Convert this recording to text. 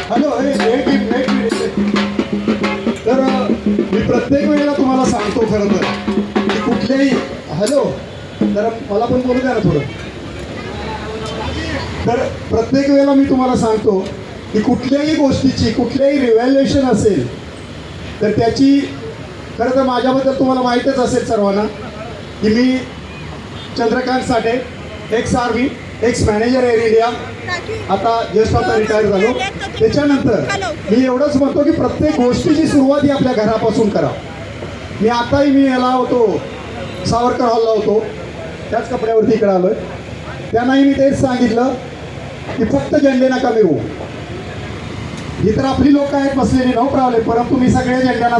Hello, एक minute. तर मी प्रत्येक वेळेला तुम्हाला सांगतो खरं तर की कुठल्याही हॅलो, तर मला पण बोलू द्या ना थोडं. तर प्रत्येक वेळेला मी तुम्हाला सांगतो की कुठल्याही गोष्टीची कुठल्याही रिव्हॅल्युएशन असेल तर त्याची खरं तर माझ्याबद्दल तुम्हाला माहीतच असेल सर्वांना की मी Chandrakant Sathe, ex army, ex manager Air India, आता जस्ट आता रिटायर झालो. त्याच्यानंतर मी एवढंच म्हणतो की प्रत्येक गोष्टीची सुरुवात ही आपल्या घरापासून करा. मी आताही मी याला होतो सावरकर हॉलला होतो, त्याच कपड्यावरती इकडे आलोय. त्यांनाही मी तेच सांगितलं की फक्त झेंडे नका मिळवू. ही तर आपली लोक आहेत बसलेली, नो प्रॉब्लेम, परंतु मी सगळ्या झेंड्यांना